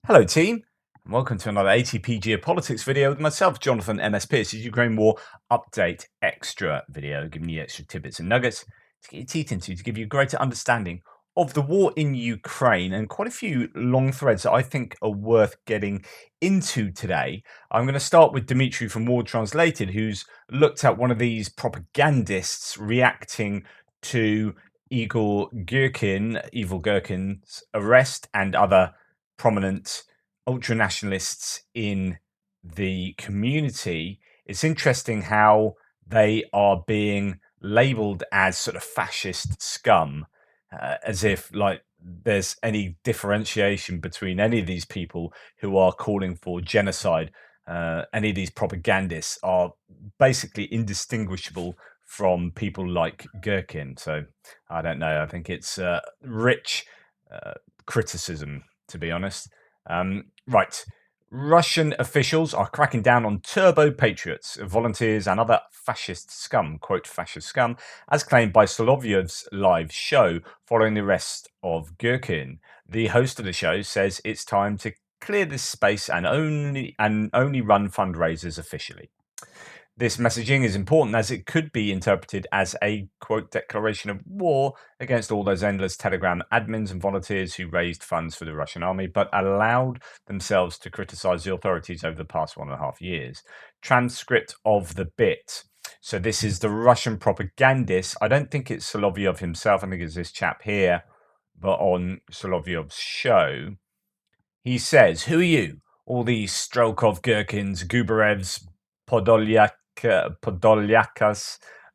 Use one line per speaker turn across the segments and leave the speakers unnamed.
Hello, team, and welcome to another ATP Geopolitics video with myself, Jonathan MS Pierce, Ukraine War Update Extra video, giving you extra tidbits and nuggets to get your teeth into to give you a greater understanding of the war in Ukraine and quite a few long threads that I think are worth getting into today. I'm going to start with Dimitri from War Translated, who's looked at one of these propagandists reacting to Evil Gherkin's arrest and other prominent ultra nationalists in the community. It's interesting how they are being labeled as sort of fascist scum, as if like there's any differentiation between any of these people who are calling for genocide. Any of these propagandists are basically indistinguishable from people like Gherkin. So I don't know. I think it's rich criticism, to be honest. Right. Russian officials are cracking down on turbo patriots, volunteers, and other fascist scum, quote, fascist scum, as claimed by Solovyov's live show following the arrest of Gherkin. The host of the show says it's time to clear this space and only run fundraisers officially. This messaging is important as it could be interpreted as a, quote, declaration of war against all those endless Telegram admins and volunteers who raised funds for the Russian army but allowed themselves to criticize the authorities over the past 1.5 years. Transcript of the bit. So this is the Russian propagandist. I don't think it's Solovyov himself. I think it's this chap here, but on Solovyov's show, he says, "Who are you? All these Strelkov, Gherkins, Gubarevs, Podolyakas,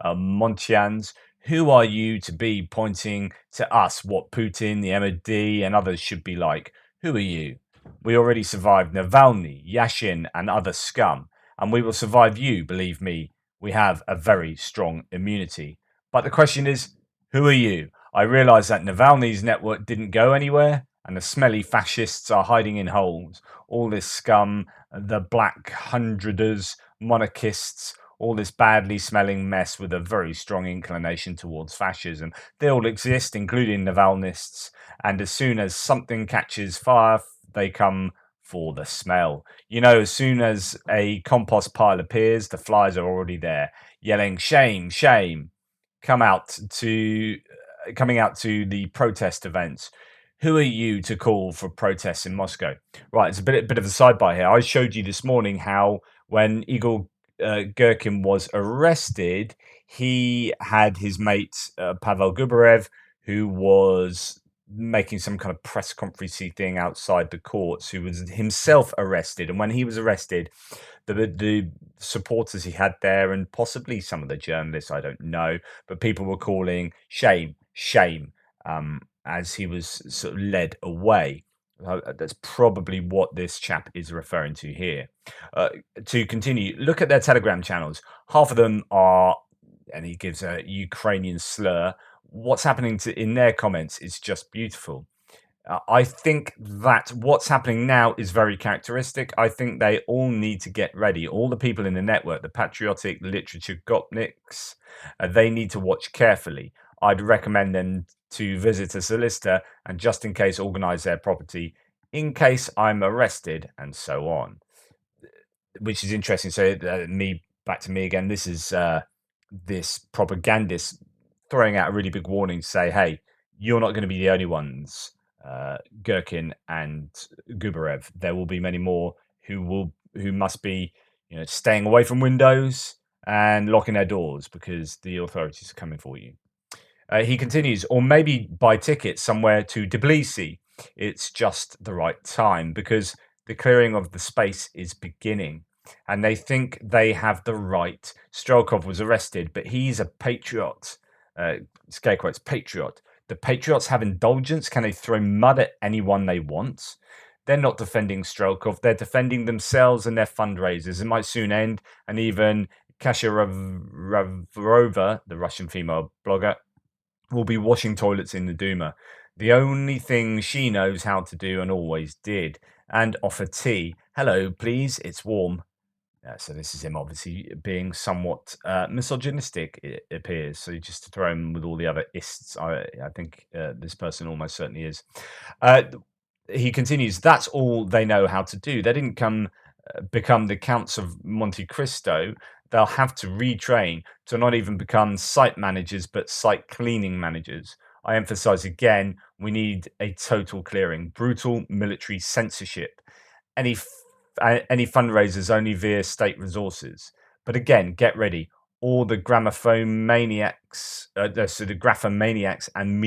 Montians. Who are you to be pointing to us what Putin, the MOD, and others should be like? Who are you? We already survived Navalny, Yashin, and other scum, and we will survive you, believe me. We have a very strong immunity. But the question is, who are you? I realize that Navalny's network didn't go anywhere, and the smelly fascists are hiding in holes. All this scum, the black hundreders, monarchists, all this badly smelling mess with a very strong inclination towards fascism. They all exist, including Navalnists, and as soon as something catches fire, they come for the smell. You know, as soon as a compost pile appears, the flies are already there, yelling, shame, shame, coming out to the protest events. Who are you to call for protests in Moscow? Right, it's a bit of a sidebar here. I showed you this morning how when Igor Gherkin was arrested, he had his mate Pavel Gubarev, who was making some kind of press conferencey thing outside the courts, who was himself arrested. And when he was arrested, the supporters he had there, and possibly some of the journalists, I don't know, but people were calling shame, shame, as he was sort of led away. That's probably what this chap is referring to here. To continue, look at their Telegram channels. Half of them are, and he gives a Ukrainian slur. What's happening in their comments is just beautiful. I think that what's happening now is very characteristic. I think they all need to get ready. All the people in the network, the patriotic literature gopniks, they need to watch carefully. I'd recommend them to visit a solicitor and just in case organize their property in case I'm arrested and so on, which is interesting. So back to me again. This is this propagandist throwing out a really big warning to say, hey, you're not going to be the only ones, Gherkin and Gubarev. There will be many more who must be, staying away from windows and locking their doors because the authorities are coming for you. He continues, or maybe buy tickets somewhere to Tbilisi. It's just the right time because the clearing of the space is beginning. And they think they have the right. Strelkov was arrested, but he's a patriot. Scare quotes, patriot. The patriots have indulgence. Can they throw mud at anyone they want? They're not defending Strelkov. They're defending themselves and their fundraisers. It might soon end. And even Kasia Ravrova, the Russian female blogger, will be washing toilets in the Duma. The only thing she knows how to do and always did. And offer tea. Hello, please. It's warm. So this is him obviously being somewhat misogynistic, it appears. So just to throw him with all the other ists, I think this person almost certainly is. He continues, that's all they know how to do. They didn't become the Counts of Monte Cristo. They'll have to retrain to not even become site managers, but site cleaning managers. I emphasize again, we need a total clearing, brutal military censorship. Any any fundraisers only via state resources. But again, get ready. All the gramophone maniacs, so the graphomaniacs and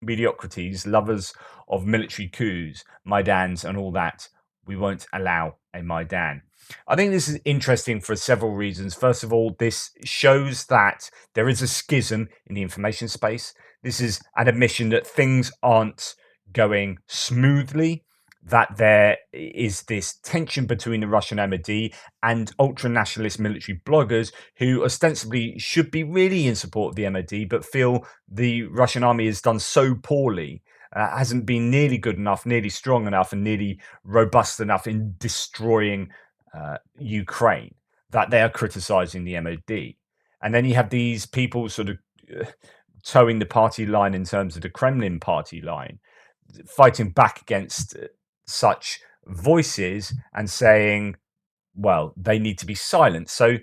mediocrities, lovers of military coups, Maidans, and all that. We won't allow a Maidan. I think this is interesting for several reasons. First of all, this shows that there is a schism in the information space. This is an admission that things aren't going smoothly, that there is this tension between the Russian MOD and ultra nationalist military bloggers who ostensibly should be really in support of the MOD, but feel the Russian army has done so poorly, hasn't been nearly good enough, nearly strong enough, and nearly robust enough in destroying Ukraine, that they are criticizing the MOD. And then you have these people sort of uh, towing the party line in terms of the Kremlin party line, fighting back against such voices and saying, well, they need to be silent. So,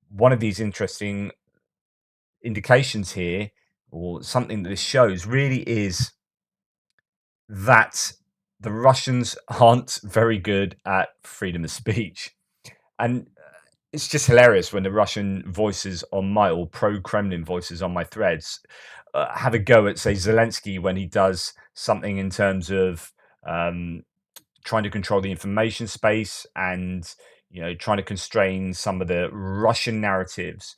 one of these interesting indications here, or something that this shows, really is that the Russians aren't very good at freedom of speech. And it's just hilarious when the Russian voices on my, or pro Kremlin voices on my threads, have a go at, say, Zelensky when he does something in terms of um, trying to control the information space and trying to constrain some of the Russian narratives.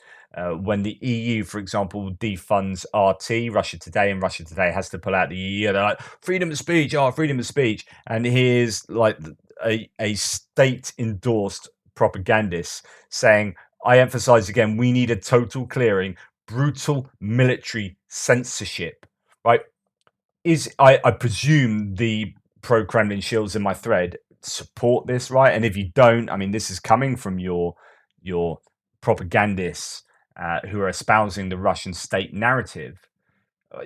When the EU, for example, defunds RT, Russia Today, and Russia Today has to pull out the EU, they're like freedom of speech, freedom of speech, and here's like a state endorsed propagandist saying, I emphasize again, we need a total clearing, brutal military censorship, right? I presume the pro Kremlin shills in my thread support this, right? And if you don't, I mean, this is coming from your propagandists who are espousing the Russian state narrative.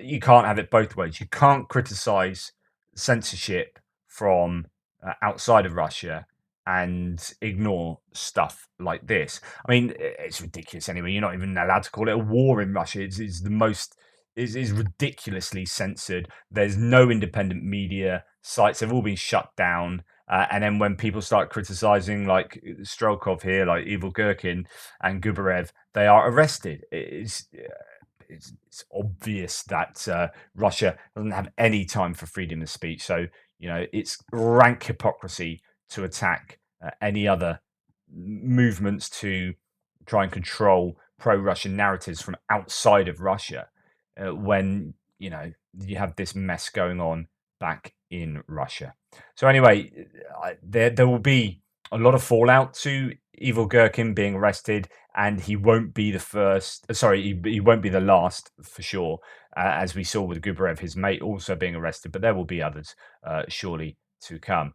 You can't have it both ways. You can't criticize censorship from outside of Russia and ignore stuff like this. I mean, it's ridiculous anyway. You're not even allowed to call it a war in Russia. It's the most is ridiculously censored. There's no independent media sites. They've all been shut down. And then when people start criticizing, like Strelkov here, like Evil Gherkin and Gubarev, they are arrested. It's obvious that Russia doesn't have any time for freedom of speech. So, it's rank hypocrisy to attack any other movements to try and control pro-Russian narratives from outside of Russia when, you have this mess going on back in Russia. So anyway, there will be a lot of fallout to Evil Gherkin being arrested, and he won't be the first. Sorry, he won't be the last for sure. As we saw with Gubarev, his mate also being arrested, but there will be others surely to come.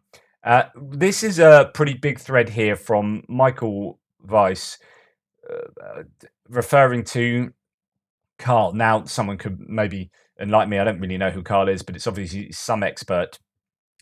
This is a pretty big thread here from Michael Weiss, referring to Carl. Now, someone could maybe enlighten me. I don't really know who Carl is, but it's obviously some expert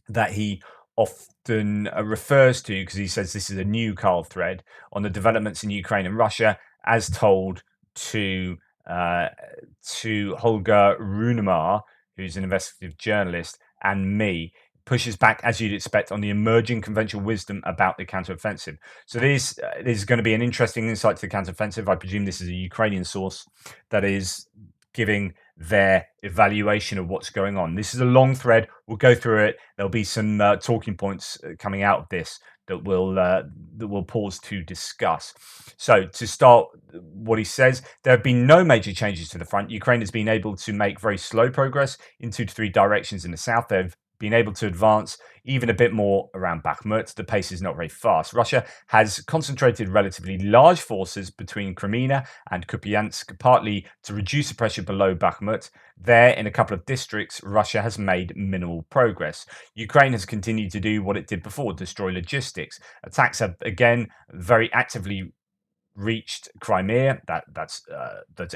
that he often refers to, because he says this is a new Carl thread on the developments in Ukraine and Russia, as told to Holger Runemar, who's an investigative journalist, and me. Pushes back, as you'd expect, on the emerging conventional wisdom about the counteroffensive. So this is going to be an interesting insight to the counteroffensive. I presume this is a Ukrainian source that is giving their evaluation of what's going on. This is a long thread. We'll go through it. There'll be some talking points coming out of this that we'll pause to discuss. So to start, what he says, there have been no major changes to the front. Ukraine has been able to make very slow progress in 2 to 3 directions in the south. They've been able to advance even a bit more around Bakhmut. The pace is not very fast. Russia has concentrated relatively large forces between Crimea and Kupiansk, partly to reduce the pressure below Bakhmut. There, in a couple of districts, Russia has made minimal progress. Ukraine has continued to do what it did before, destroy logistics. Attacks have, again, very actively reached Crimea. That's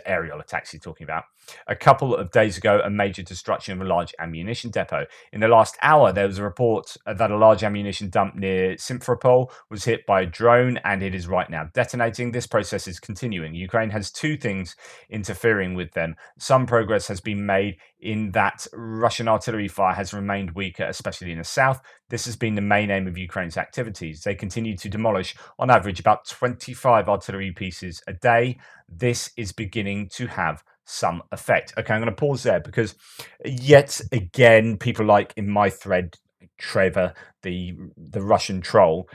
aerial attacks he's talking about. A couple of days ago, a major destruction of a large ammunition depot. In the last hour, there was a report that a large ammunition dump near Simferopol was hit by a drone, and it is right now detonating. This process is continuing. Ukraine has two things interfering with them. Some progress has been made in that Russian artillery fire has remained weaker, especially in the south. This has been the main aim of Ukraine's activities. They continue to demolish, on average, about 25 artillery pieces a day. This is beginning to have some effect. Okay, I'm going to pause there because yet again, people like in my thread, Trevor, the Russian troll,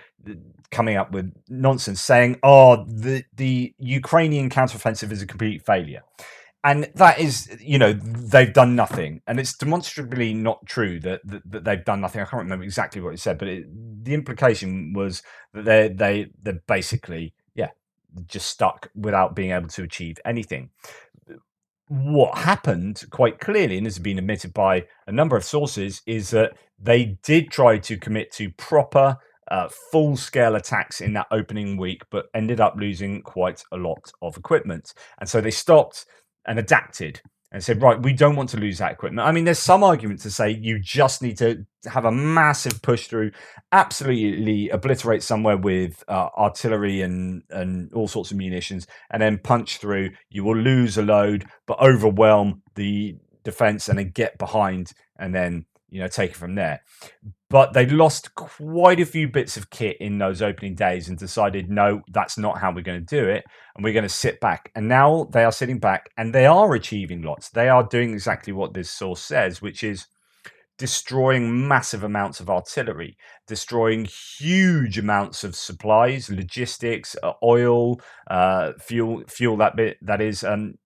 coming up with nonsense saying, "Oh, the Ukrainian counteroffensive is a complete failure." And that is, they've done nothing, and it's demonstrably not true that they've done nothing. I can't remember exactly what it said, but the implication was that they're basically, yeah, just stuck without being able to achieve anything. What happened quite clearly, and this has been admitted by a number of sources, is that they did try to commit to proper full-scale attacks in that opening week, but ended up losing quite a lot of equipment. And so they stopped and adapted and said, right, we don't want to lose that equipment. I mean, there's some argument to say you just need to have a massive push through, absolutely obliterate somewhere with artillery and all sorts of munitions, and then punch through. You will lose a load, but overwhelm the defense and then get behind and then, take it from there. But they lost quite a few bits of kit in those opening days and decided, no, that's not how we're going to do it. And we're going to sit back. And now they are sitting back and they are achieving lots. They are doing exactly what this source says, which is destroying massive amounts of artillery, destroying huge amounts of supplies, logistics, oil, fuel that is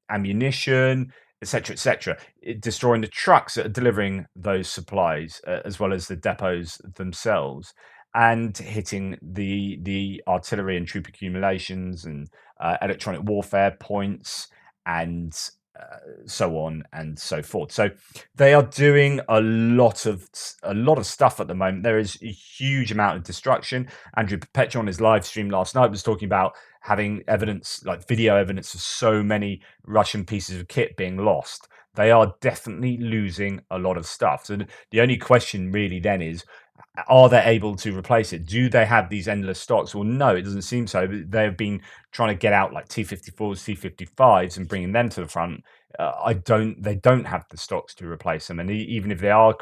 ammunition, etc., destroying the trucks that are delivering those supplies, as well as the depots themselves, and hitting the artillery and troop accumulations and electronic warfare points and so on and so forth. So they are doing a lot of stuff at the moment. There is a huge amount of destruction. Andrew Petra on his live stream last night was talking about having evidence, like video evidence, of so many Russian pieces of kit being lost. They are definitely losing a lot of stuff. So the only question really then is, are they able to replace it? Do they have these endless stocks? Well, no, it doesn't seem so. They've been trying to get out like T-54s, T-55s and bringing them to the front. They don't have the stocks to replace them. And even if they are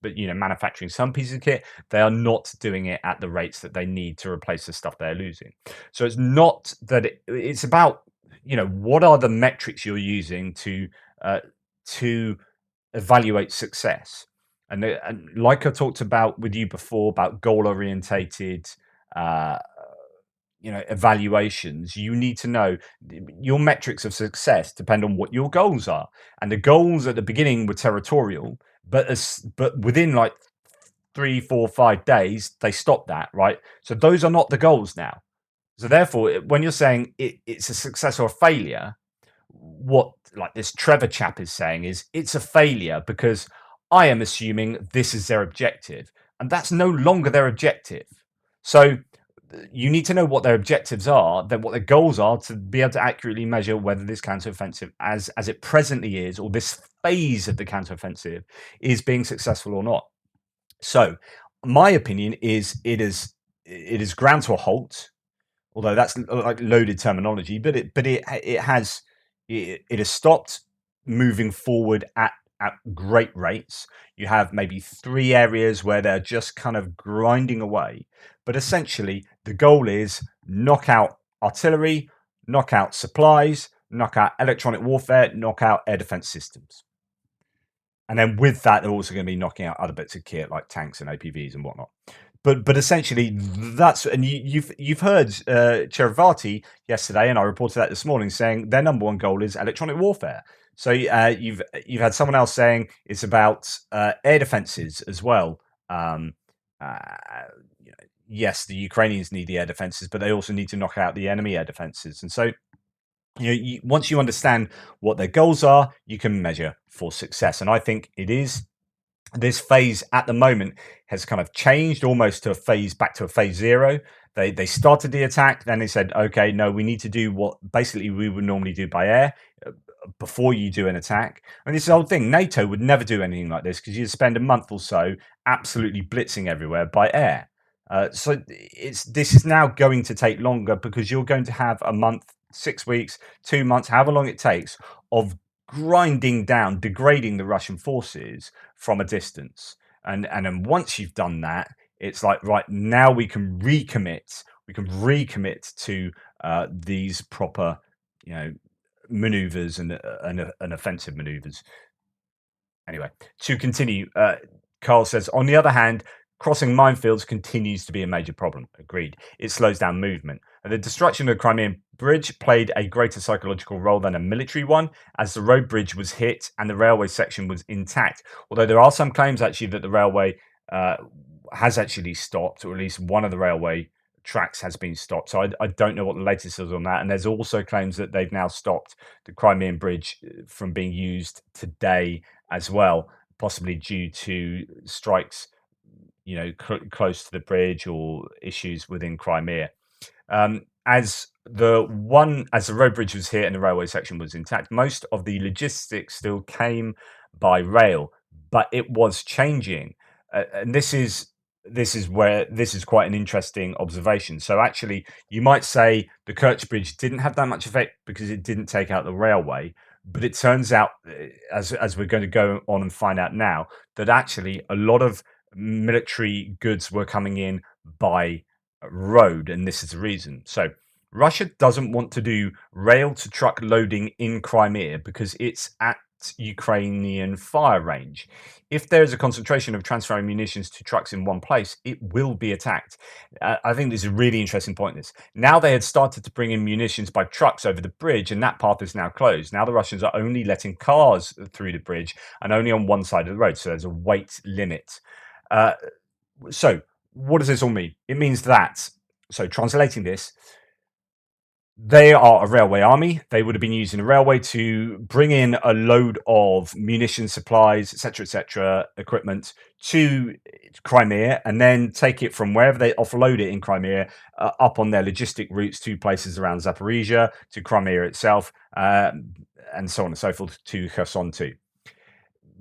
manufacturing some pieces of kit, they are not doing it at the rates that they need to replace the stuff they're losing. So it's not that it's about, what are the metrics you're using to evaluate success. And like I talked about with you before about goal-orientated, evaluations, you need to know your metrics of success depend on what your goals are. And the goals at the beginning were territorial, but within like 3, 4, 5 days, they stopped that, right? So those are not the goals now. So therefore, when you're saying it's a success or a failure, what like this Trevor chap is saying is it's a failure because I am assuming this is their objective, and that's no longer their objective. So you need to know what their objectives are, then what their goals are, to be able to accurately measure whether this counteroffensive, as it presently is, or this phase of the counteroffensive, is being successful or not. So my opinion is it is ground to a halt, although that's like loaded terminology, but it has stopped moving forward at great rates. You have maybe 3 areas where they're just kind of grinding away, but essentially the goal is knock out artillery, knock out supplies, knock out electronic warfare, knock out air defense systems. And then with that, they're also going to be knocking out other bits of kit like tanks and APVs and whatnot. But essentially, that's, and you've heard Chervati yesterday, and I reported that this morning, saying their number one goal is electronic warfare. So you've had someone else saying it's about air defenses as well. Yes, the Ukrainians need the air defenses, but they also need to knock out the enemy air defenses. And so, once you understand what their goals are, you can measure for success. And I think it is. This phase at the moment has kind of changed almost to back to a phase 0. They started the attack, then they said, okay, no, we need to do what basically we would normally do by air before you do an attack. And this whole thing, NATO would never do anything like this because you'd spend a month or so absolutely blitzing everywhere by air. So this is now going to take longer because you're going to have a month, 6 weeks, 2 months, however long it takes, of grinding down, degrading the Russian forces from a distance. And then once you've done that, it's like, right, now we can recommit. We can recommit to these proper, maneuvers and offensive maneuvers. Anyway, to continue, Carl says, on the other hand, crossing minefields continues to be a major problem. Agreed. It slows down movement. And the destruction of the Crimean Bridge played a greater psychological role than a military one, as the road bridge was hit and the railway section was intact. Although there are some claims actually that the railway has actually stopped, or at least one of the railway tracks has been stopped. So I don't know what the latest is on that. And there's also claims that they've now stopped the Crimean Bridge from being used today as well, possibly due to strikes, close to the bridge or issues within Crimea. As the road bridge was hit and the railway section was intact, most of the logistics still came by rail, but it was changing, and this is quite an interesting observation. So actually, you might say the Kerch Bridge didn't have that much effect because it didn't take out the railway, but it turns out, as we're going to go on and find out now, that actually a lot of military goods were coming in by road, and this is the reason. So Russia doesn't want to do rail to truck loading in Crimea because it's at Ukrainian fire range. If there is a concentration of transferring munitions to trucks in one place, it will be attacked. I think this is a really interesting point. Now they had started to bring in munitions by trucks over the bridge, and that path is now closed. Now the Russians are only letting cars through the bridge and only on one side of the road, so there's a weight limit. So what does this all mean? It means that, so translating this, they are a railway army. They would have been using a railway to bring in a load of munition, supplies, etc., equipment to Crimea, and then take it from wherever they offload it in Crimea up on their logistic routes to places around Zaporizhia, to Crimea itself, and so on and so forth, to Kherson too.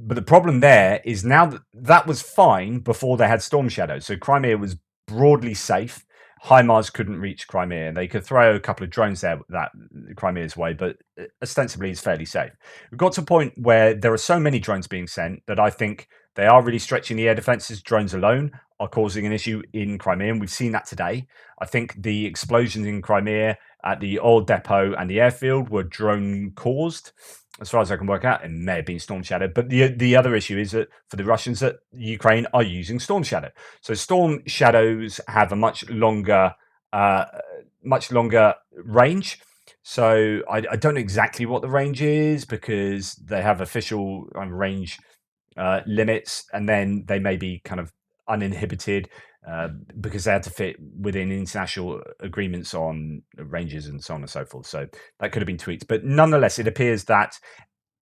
But the problem there is now that was fine before they had Storm Shadow. So Crimea was broadly safe. HIMARS couldn't reach Crimea. They could throw a couple of drones there that Crimea's way, but ostensibly it's fairly safe. We've got to a point where there are so many drones being sent that I think they are really stretching the air defenses. Drones alone are causing an issue in Crimea, and we've seen that today. I think the explosions in Crimea at the oil depot and the airfield were drone caused. As far as I can work out, it may have been Storm Shadow. But the other issue is that for the Russians, that Ukraine are using Storm Shadow. So Storm Shadows have a much longer range. So I don't know exactly what the range is because they have official range limits, and then they may be kind of uninhibited because they had to fit within international agreements on ranges and so on and so forth. So that could have been tweaked, but nonetheless, it appears that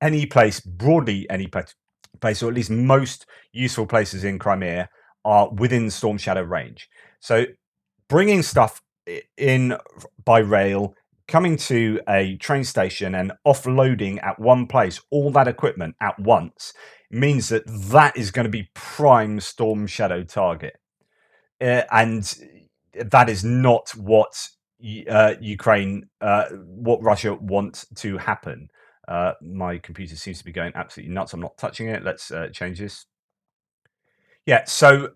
any place, broadly any place, or at least most useful places in Crimea, are within Storm Shadow range. So bringing stuff in by rail, coming to a train station and offloading at one place all that equipment at once means that is going to be prime Storm Shadow target. And that is not what Ukraine, what Russia wants to happen. My computer seems to be going absolutely nuts. I'm not touching it. Let's change this. Yeah, so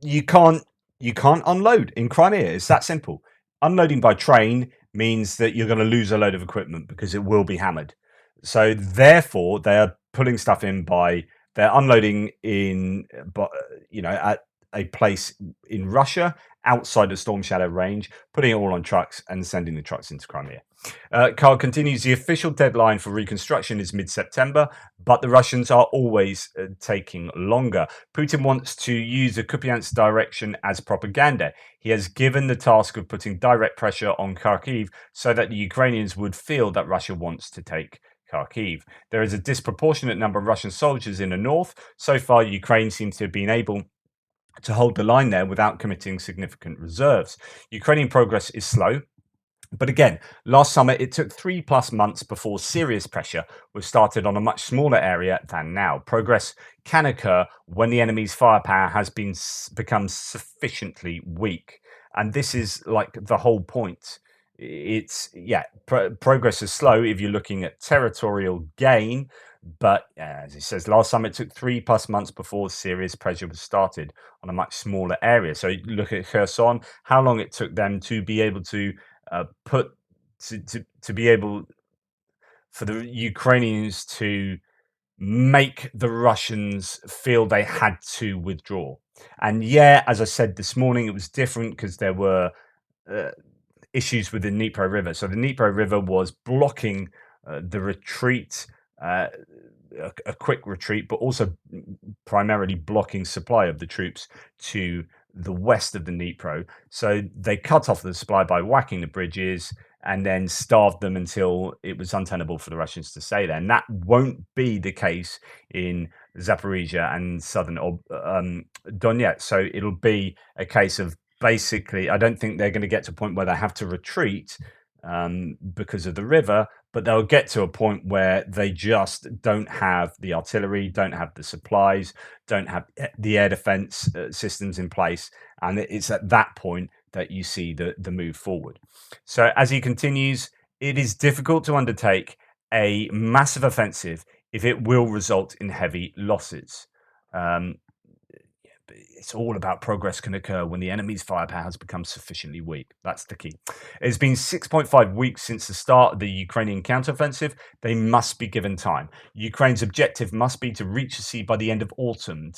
you can't unload in Crimea. It's that simple. Unloading by train means that you're going to lose a load of equipment because it will be hammered. So therefore, they are pulling stuff in they're unloading in, at a place in Russia outside of Storm Shadow range, putting it all on trucks and sending the trucks into Crimea. Carl continues, the official deadline for reconstruction is mid-September, but the Russians are always taking longer. Putin wants to use the Kupiansk direction as propaganda. He has given the task of putting direct pressure on Kharkiv so that the Ukrainians would feel that Russia wants to take Kharkiv. There is a disproportionate number of Russian soldiers in the north. So far, Ukraine seems to have been able to hold the line there without committing significant reserves. Ukrainian progress is slow. But again, last summer it took 3+ months before serious pressure was started on a much smaller area than now. Progress can occur when the enemy's firepower has become sufficiently weak, and this is like the whole point. It's progress is slow if you're looking at territorial gain, but as it says, last summer it took 3+ months before serious pressure was started on a much smaller area. So you look at Kherson, how long it took them to be able to put to be able for the Ukrainians to make the Russians feel they had to withdraw. And yeah, as I said this morning, it was different because there were uh, issues with the Dnipro River. So the Dnipro River was blocking the retreat, uh, a quick retreat, but also primarily blocking supply of the troops to the west of the Dnipro. So they cut off the supply by whacking the bridges and then starved them until it was untenable for the Russians to stay there. And that won't be the case in Zaporizhia and southern Donetsk. So it'll be a case of basically, I don't think they're going to get to a point where they have to retreat because of the river, but they'll get to a point where they just don't have the artillery, don't have the supplies, don't have the air defense systems in place. And it's at that point that you see the move forward. So as he continues, it is difficult to undertake a massive offensive if it will result in heavy losses. Um, it's all about progress can occur when the enemy's firepower has become sufficiently weak. That's the key. It's been 6.5 weeks since the start of the Ukrainian counteroffensive. They must be given time. Ukraine's objective must be to reach the sea by the end of autumn.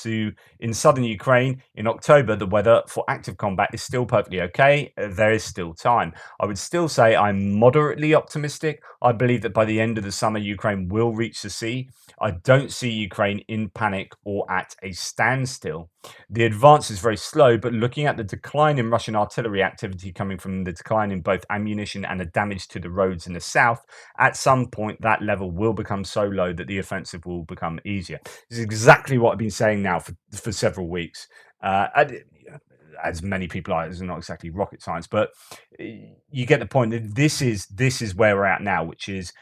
In southern Ukraine, in October, the weather for active combat is still perfectly okay. There is still time. I would still say I'm moderately optimistic. I believe that by the end of the summer, Ukraine will reach the sea. I don't see Ukraine in panic or at a standstill. The advance is very slow, but looking at the decline in Russian artillery activity coming from the decline in both ammunition and the damage to the roads in the south, at some point that level will become so low that the offensive will become easier. This is exactly what I've been saying now for several weeks. As many people are, it's not exactly rocket science, but you get the point. This is where we're at now, which is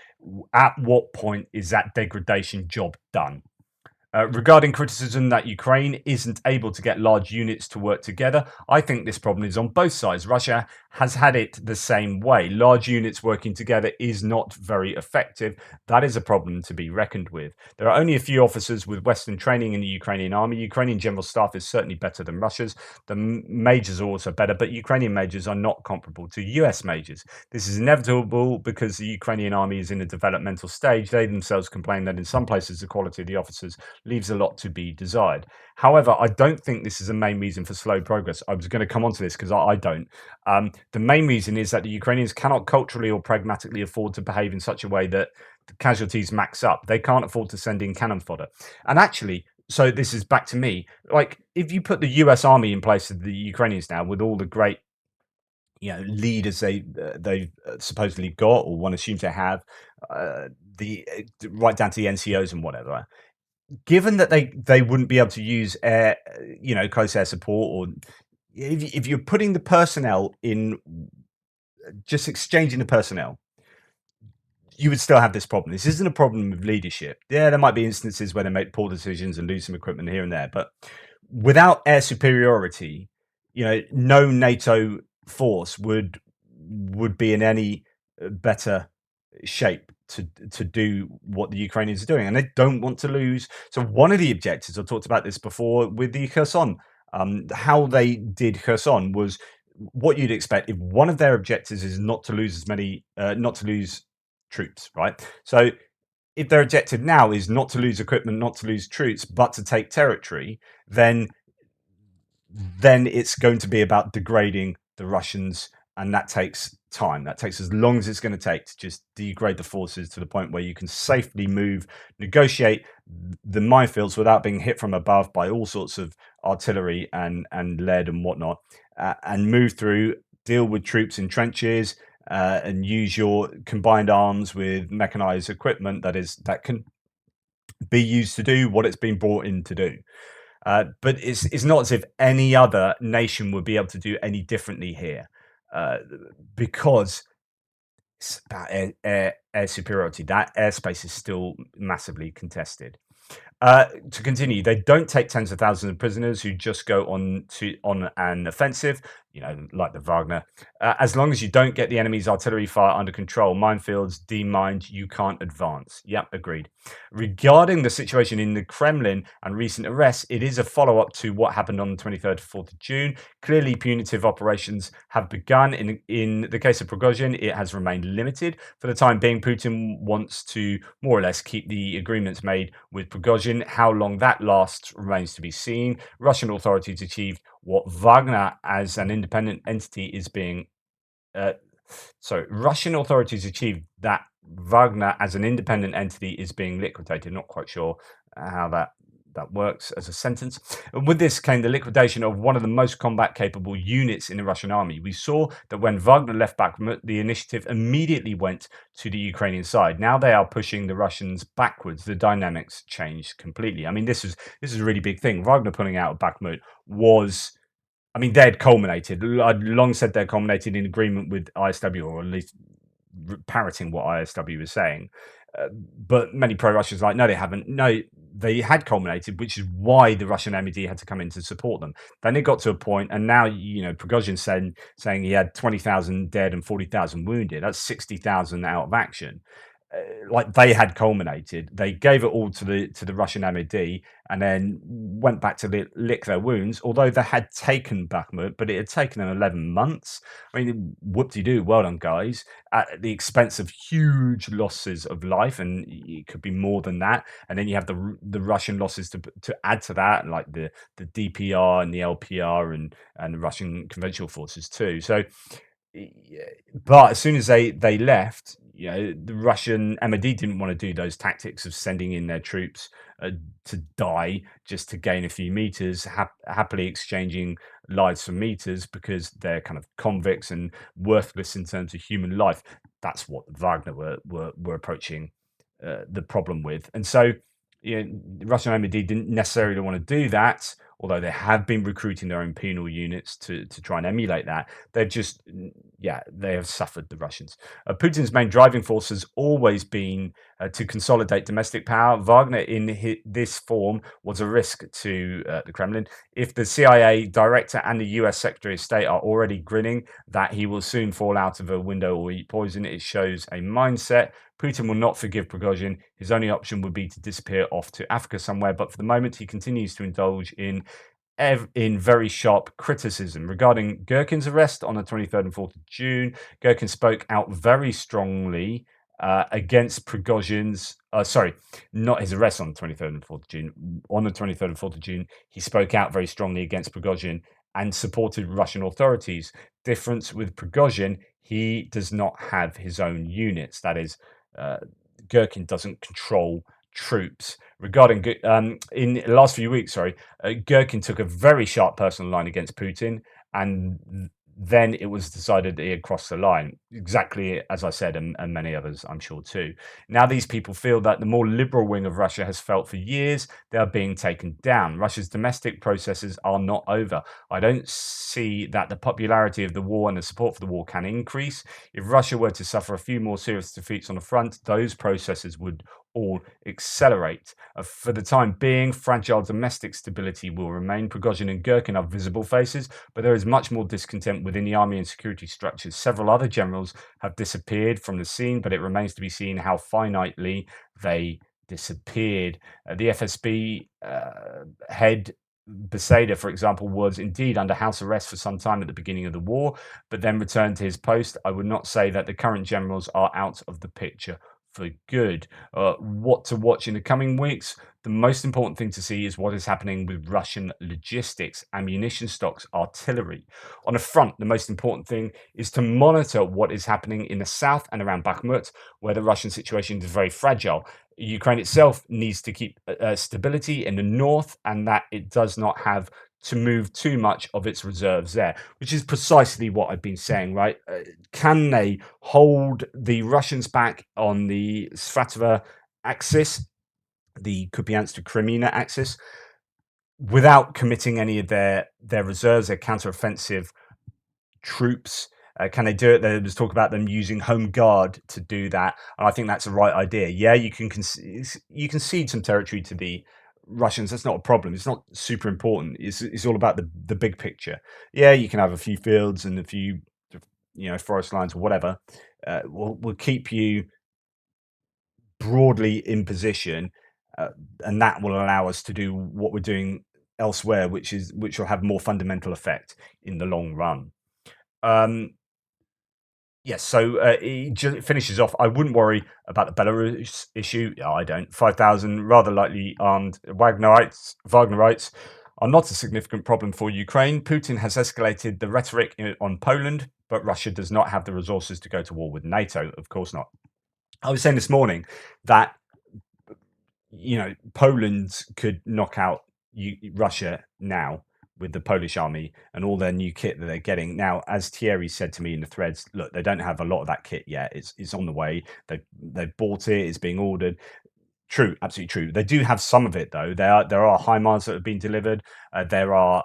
at what point is that degradation job done? Regarding criticism that Ukraine isn't able to get large units to work together, I think this problem is on both sides. Russia has had it the same way. Large units working together is not very effective. That is a problem to be reckoned with. There are only a few officers with Western training in the Ukrainian army. Ukrainian general staff is certainly better than Russia's. The majors are also better, but Ukrainian majors are not comparable to US majors. This is inevitable because the Ukrainian army is in a developmental stage. They themselves complain that in some places the quality of the officers leaves a lot to be desired. However, I don't think this is the main reason for slow progress. I was going to come on to this because I don't. The main reason is that the Ukrainians cannot culturally or pragmatically afford to behave in such a way that the casualties max up. They can't afford to send in cannon fodder. And actually, so this is back to me. Like, if you put the US Army in place of the Ukrainians now, with all the great leaders they've supposedly got, or one assumes they have, the right down to the NCOs and whatever, given that they wouldn't be able to use air, close air support, or if you're putting the personnel in, just exchanging the personnel, you would still have this problem. This isn't a problem of leadership. Yeah, there might be instances where they make poor decisions and lose some equipment here and there, but without air superiority, no NATO force would be in any better shape to do what the Ukrainians are doing, and they don't want to lose. So one of the objectives, I talked about this before with the Kherson, how they did Kherson was what you'd expect if one of their objectives is not to lose not to lose troops, right? So if their objective now is not to lose equipment, not to lose troops, but to take territory, then it's going to be about degrading the Russians, and that takes time. That takes as long as it's going to take to just degrade the forces to the point where you can safely move, negotiate the minefields without being hit from above by all sorts of artillery and lead and whatnot, and move through, deal with troops in trenches, and use your combined arms with mechanized equipment that can be used to do what it's been brought in to do. But it's not as if any other nation would be able to do any differently here, uh, because it's about air superiority. That airspace is still massively contested. To continue, they don't take tens of thousands of prisoners who just go on an offensive, like the Wagner. As long as you don't get the enemy's artillery fire under control, minefields demined, you can't advance. Yep, agreed. Regarding the situation in the Kremlin and recent arrests, it is a follow-up to what happened on the 23rd to 4th of June. Clearly, punitive operations have begun. In the case of Prigozhin, it has remained limited. For the time being, Putin wants to more or less keep the agreements made with Prigozhin. How long that lasts remains to be seen. Russian authorities achieved what Wagner as an independent entity is being uh, Russian authorities achieved that Wagner as an independent entity is being liquidated. Not quite sure how that works as a sentence. And with this came the liquidation of one of the most combat capable units in the Russian army. We saw that when Wagner left Bakhmut, the initiative immediately went to the Ukrainian side. Now they are pushing the Russians backwards. The dynamics changed completely. I mean, this is a really big thing. Wagner pulling out of Bakhmut was, I mean, they'd culminated. I'd long said they'd culminated in agreement with ISW, or at least parroting what ISW was saying. But many pro-Russians are like, no, they haven't. No, they had culminated, which is why the Russian MED had to come in to support them. Then it got to a point, and now Prigozhin saying he had 20,000 dead and 40,000 wounded. That's 60,000 out of action. Like they had culminated, they gave it all to the Russian MED, and then went back to lick their wounds. Although they had taken Bakhmut, but it had taken them 11 months. I mean, whoop-de-doo, well done, guys, at the expense of huge losses of life, and it could be more than that. And then you have the Russian losses to add to that, like the DPR and the LPR and the Russian conventional forces too. So yeah, but as soon as they left, the Russian MOD didn't want to do those tactics of sending in their troops to die just to gain a few meters, happily exchanging lives for meters because they're kind of convicts and worthless in terms of human life. That's what Wagner were approaching the problem with, and so the Russian MOD didn't necessarily want to do that. Although they have been recruiting their own penal units to try and emulate that, they've just, yeah, they have suffered the Russians. Putin's main driving force has always been to consolidate domestic power. Wagner in this form was a risk to the Kremlin. If the CIA director and the US Secretary of State are already grinning that he will soon fall out of a window or eat poison, it shows a mindset. Putin will not forgive Prigozhin. His only option would be to disappear off to Africa somewhere. But for the moment, he continues to indulge in very sharp criticism. Regarding Gherkin's arrest on the 23rd and 4th of June, Gherkin spoke out very strongly against Prigozhin's, sorry, not his arrest on the 23rd and 4th of June. On the 23rd and 4th of June, he spoke out very strongly against Prigozhin and supported Russian authorities. Difference with Prigozhin, he does not have his own units. That is, Gherkin doesn't control troops. Regarding in the last few weeks, Gherkin took a very sharp personal line against Putin, and then it was decided that he had crossed the line, exactly as I said, and many others, I'm sure, too. Now, these people feel that the more liberal wing of Russia has felt for years they are being taken down. Russia's domestic processes are not over. I don't see that the popularity of the war and the support for the war can increase. If Russia were to suffer a few more serious defeats on the front, those processes would all accelerate. For the time being, fragile domestic stability will remain. Prigozhin and Gherkin are visible faces, but there is much more discontent within the army and security structures. Several other generals have disappeared from the scene, but it remains to be seen how finitely they disappeared. The FSB head Beseda, for example, was indeed under house arrest for some time at the beginning of the war, but then returned to his post. I would not say that the current generals are out of the picture for good. What to watch in the coming weeks? The most important thing to see is what is happening with Russian logistics, ammunition stocks, artillery. On the front, the most important thing is to monitor what is happening in the south and around Bakhmut, where the Russian situation is very fragile. Ukraine itself needs to keep stability in the north, and that it does not have to move too much of its reserves there, which is precisely what I've been saying, right? Can they hold the Russians back on the Svatova axis, the Kupiansk to Crimea axis? without committing any of their reserves, their counteroffensive troops? Can they do it? There was talk about them using home guard to do that, and I think that's the right idea. Yeah, you concede some territory to the Russians. That's not a problem. It's not super important. It's all about the big picture. Yeah, you can have a few fields and a few, forest lines or whatever. Will keep you broadly in position, uh, and that will allow us to do what we're doing elsewhere, which will have more fundamental effect in the long run. Um, Yes, so he finishes off. I wouldn't worry about the Belarus issue. Yeah, I don't. 5,000 rather lightly armed Wagnerites are not a significant problem for Ukraine. Putin has escalated the rhetoric on Poland, but Russia does not have the resources to go to war with NATO. Of course not. I was saying this morning that Poland could knock out Russia now with the Polish army and all their new kit that they're getting. Now, as Thierry said to me in the threads, look, they don't have a lot of that kit yet. It's on the way. They've bought it. It's being ordered. True, absolutely true. They do have some of it though. There are HIMARS that have been delivered. There are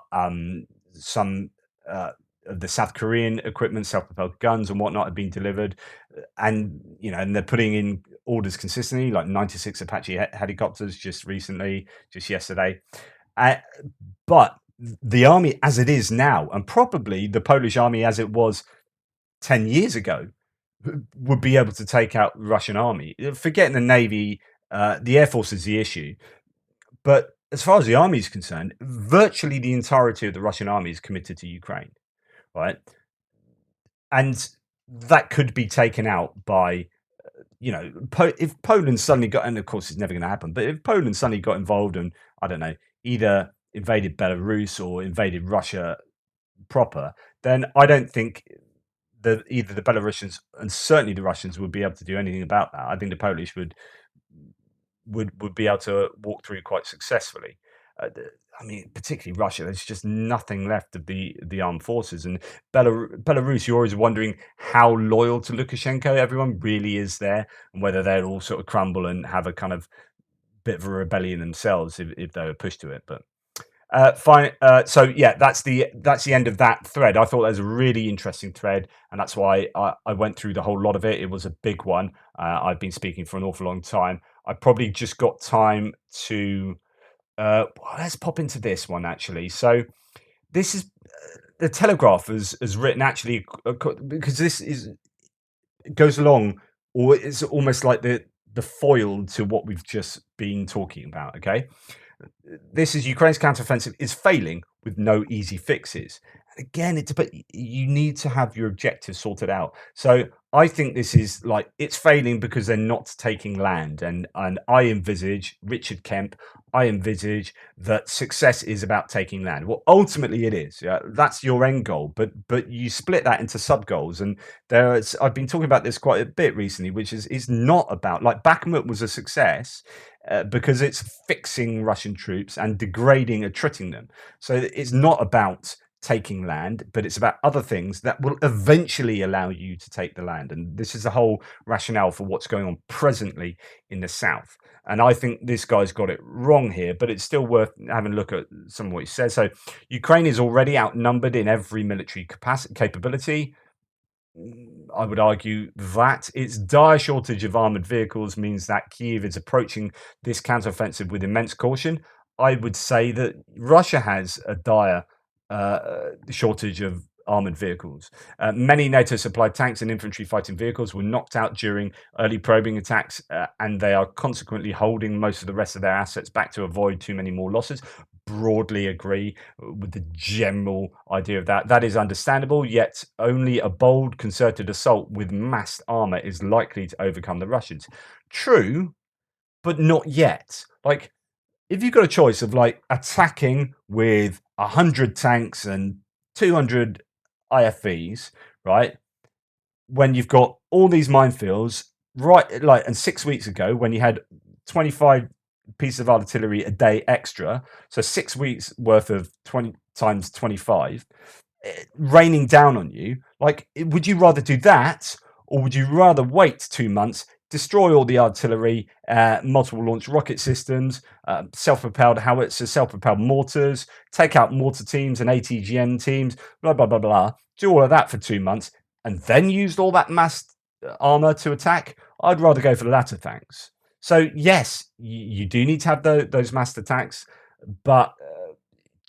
some of the South Korean equipment, self-propelled guns and whatnot have been delivered, and and they're putting in orders consistently, like 96 Apache helicopters just yesterday. Uh, but the army as it is now, and probably the Polish army as it was 10 years ago, would be able to take out the Russian army. Forgetting the navy, the air force is the issue. But as far as the army is concerned, virtually the entirety of the Russian army is committed to Ukraine, right? And that could be taken out by, if Poland suddenly got, and of course it's never going to happen, but if Poland suddenly got involved and, I don't know, either invaded Belarus or invaded Russia proper, then I don't think that either the Belarusians and certainly the Russians would be able to do anything about that. I think the Polish would be able to walk through quite successfully. I mean, particularly Russia. There's just nothing left of the armed forces, and Belarus. You're always wondering how loyal to Lukashenko everyone really is there, and whether they'll all sort of crumble and have a kind of bit of a rebellion themselves if they were pushed to it. But fine. So yeah, that's the end of that thread. I thought that was a really interesting thread, and that's why I went through the whole lot of it. It was a big one. I've been speaking for an awful long time. I probably just got time to. Let's pop into this one actually. So this is the Telegraph has written actually because this is goes along, or it's almost like the foil to what we've just been talking about. Okay, this is Ukraine's counteroffensive is failing with no easy fixes. Again, but you need to have your objectives sorted out. So I think this is like it's failing because they're not taking land, and I envisage Richard Kemp. I envisage that success is about taking land. Well, ultimately it is. Yeah, that's your end goal, but you split that into sub goals, and I've been talking about this quite a bit recently, which is not about like Bakhmut was a success. Because it's fixing Russian troops and degrading, attriting them. So it's not about taking land, but it's about other things that will eventually allow you to take the land. And this is the whole rationale for what's going on presently in the south. And I think this guy's got it wrong here, but it's still worth having a look at some of what he says. So Ukraine is already outnumbered in every military capability. I would argue that its dire shortage of armored vehicles means that Kyiv is approaching this counteroffensive with immense caution. I would say that Russia has a dire shortage of armored vehicles. Many NATO supplied tanks and infantry fighting vehicles were knocked out during early probing attacks, and they are consequently holding most of the rest of their assets back to avoid too many more losses. Broadly agree with the general idea of that. That is understandable, yet only a bold, concerted assault with massed armor is likely to overcome the Russians. True, but not yet. Like, if you've got a choice of like attacking with 100 tanks and 200 IFVs, right? When you've got all these minefields, right? Like, and 6 weeks ago, when you had 25 pieces of artillery a day extra, so 6 weeks worth of 20 times 25 raining down on you, like, would you rather do that, or would you rather wait 2 months, destroy all the artillery, multiple launch rocket systems, self-propelled howitzers, self-propelled mortars, take out mortar teams and ATGM teams, blah, blah, blah, blah. Do all of that for 2 months and then used all that massed armor to attack. I'd rather go for the latter, thanks. So, yes, you do need to have those massed attacks, but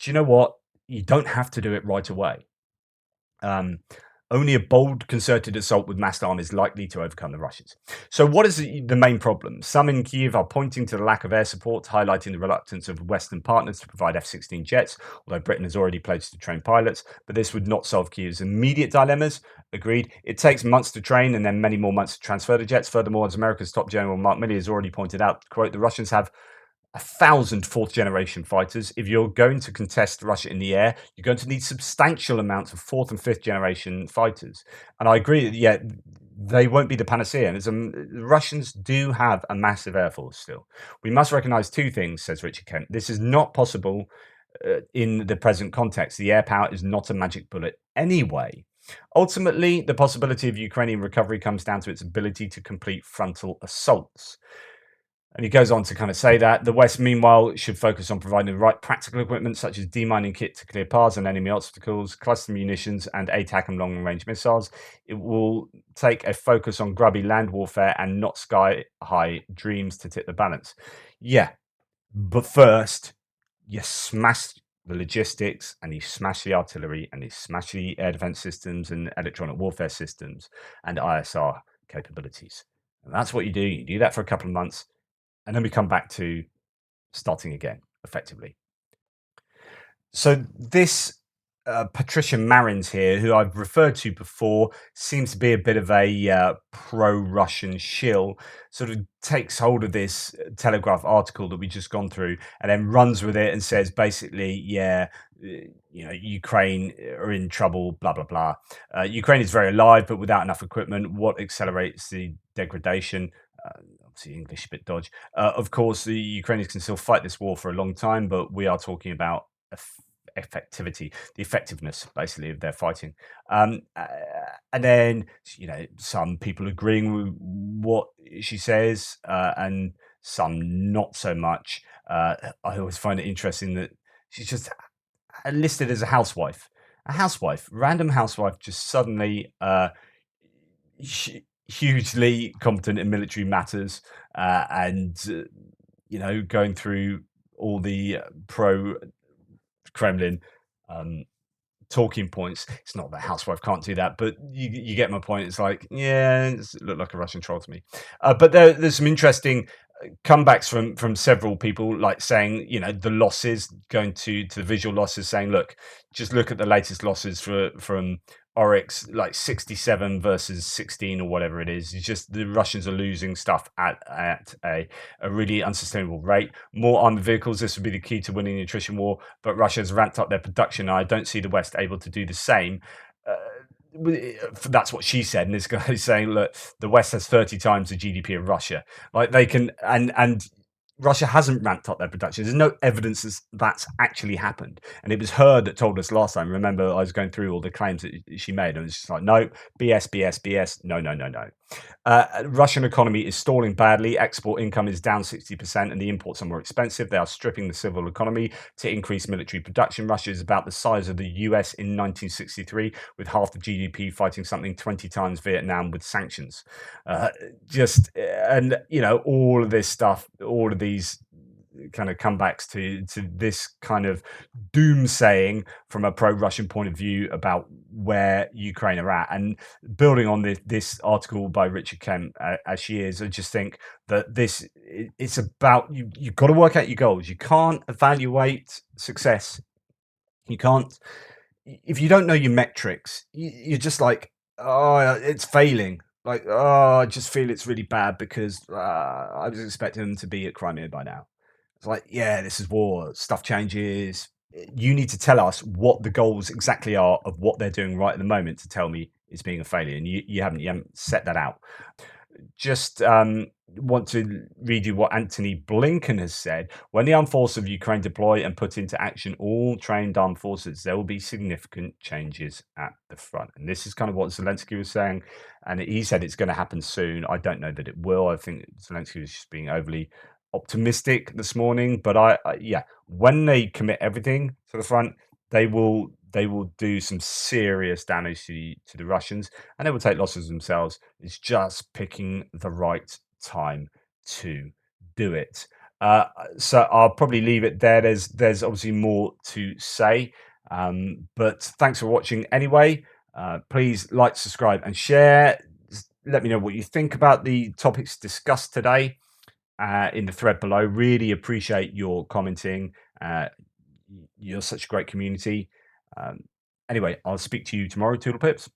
do you know what? You don't have to do it right away. Only a bold, concerted assault with massed army is likely to overcome the Russians. So, what is the main problem? Some in Kyiv are pointing to the lack of air support, highlighting the reluctance of Western partners to provide F-16 jets, although Britain has already pledged to train pilots. But this would not solve Kyiv's immediate dilemmas. Agreed. It takes months to train and then many more months to transfer the jets. Furthermore, as America's top general Mark Milley has already pointed out, quote, the Russians have 1,000 fourth-generation fighters. If you're going to contest Russia in the air, you're going to need substantial amounts of fourth and fifth-generation fighters. And I agree that, yeah, they won't be the panacea. And the Russians do have a massive air force still. We must recognize two things, says Richard Kent. This is not possible in the present context. The air power is not a magic bullet anyway. Ultimately, the possibility of Ukrainian recovery comes down to its ability to complete frontal assaults. And he goes on to kind of say that the West, meanwhile, should focus on providing the right practical equipment, such as demining kit to clear paths and enemy obstacles, cluster munitions, and ATAC and long-range missiles. It will take a focus on grubby land warfare and not sky-high dreams to tip the balance. Yeah, but first, you smash the logistics, and you smash the artillery, and you smash the air defense systems and electronic warfare systems and ISR capabilities. And that's what you do. You do that for a couple of months. And then we come back to starting again, effectively. So this Patricia Marins here, who I've referred to before, seems to be a bit of a pro-Russian shill, sort of takes hold of this Telegraph article that we've just gone through and then runs with it and says basically, yeah, Ukraine are in trouble, blah, blah, blah. Ukraine is very alive, but without enough equipment. What accelerates the degradation? Obviously, English a bit dodge. Of course, the Ukrainians can still fight this war for a long time, but we are talking about effectivity, the effectiveness, basically, of their fighting. And then, some people agreeing with what she says, and some not so much. I always find it interesting that she's just listed as a housewife. A housewife, random housewife, just suddenly hugely competent in military matters, and going through all the pro Kremlin talking points. It's not that housewife can't do that, but you get my point. It's like, yeah, it looked like a Russian troll to me. But there's some interesting comebacks from several people, like saying, the losses, going to the visual losses, saying, look, just look at the latest losses from Oryx, like 67 versus 16 or whatever it is. It's just the Russians are losing stuff at a really unsustainable rate. More armored vehicles, this would be the key to winning the attrition war, but Russia has ramped up their production. I don't see the West able to do the same. That's what she said, and this guy is saying, look, the West has 30 times the GDP of Russia. Like they can, and Russia hasn't ramped up their production. There's no evidence that's actually happened. And it was her that told us last time. Remember, I was going through all the claims that she made, and it's just like, no, BS, BS, BS. No, no, no, no. Russian economy is stalling badly. Export income is down 60%, and the imports are more expensive. They are stripping the civil economy to increase military production. Russia is about the size of the US in 1963, with half the GDP fighting something 20 times Vietnam with sanctions. And all of this stuff, all of these kind of comebacks to this kind of doomsaying from a pro-Russian point of view about where Ukraine are at. And building on this article by Richard Kent, as she is, I just think that it's about, you've got to work out your goals. You can't evaluate success. You can't, if you don't know your metrics, you're just like, oh, it's failing. Like, oh, I just feel it's really bad because I was expecting them to be at Crimea by now. It's like, yeah, this is war. Stuff changes. You need to tell us what the goals exactly are of what they're doing right at the moment to tell me it's being a failure. And you haven't set that out. Just want to read you what Anthony Blinken has said. When the armed forces of Ukraine deploy and put into action all trained armed forces, there will be significant changes at the front. And this is kind of what Zelensky was saying. And he said it's going to happen soon. I don't know that it will. I think Zelensky was just being overly optimistic this morning. But yeah, when they commit everything to the front, they will do some serious damage to the Russians, and they will take losses themselves. It's just picking the right time to do it. So I'll probably leave it there. There's obviously more to say, but thanks for watching anyway. Please like, subscribe, and share. Let me know what you think about the topics discussed today in the thread below. Really appreciate your commenting. You're such a great community. Um, anyway, I'll speak to you tomorrow. Toodle pips.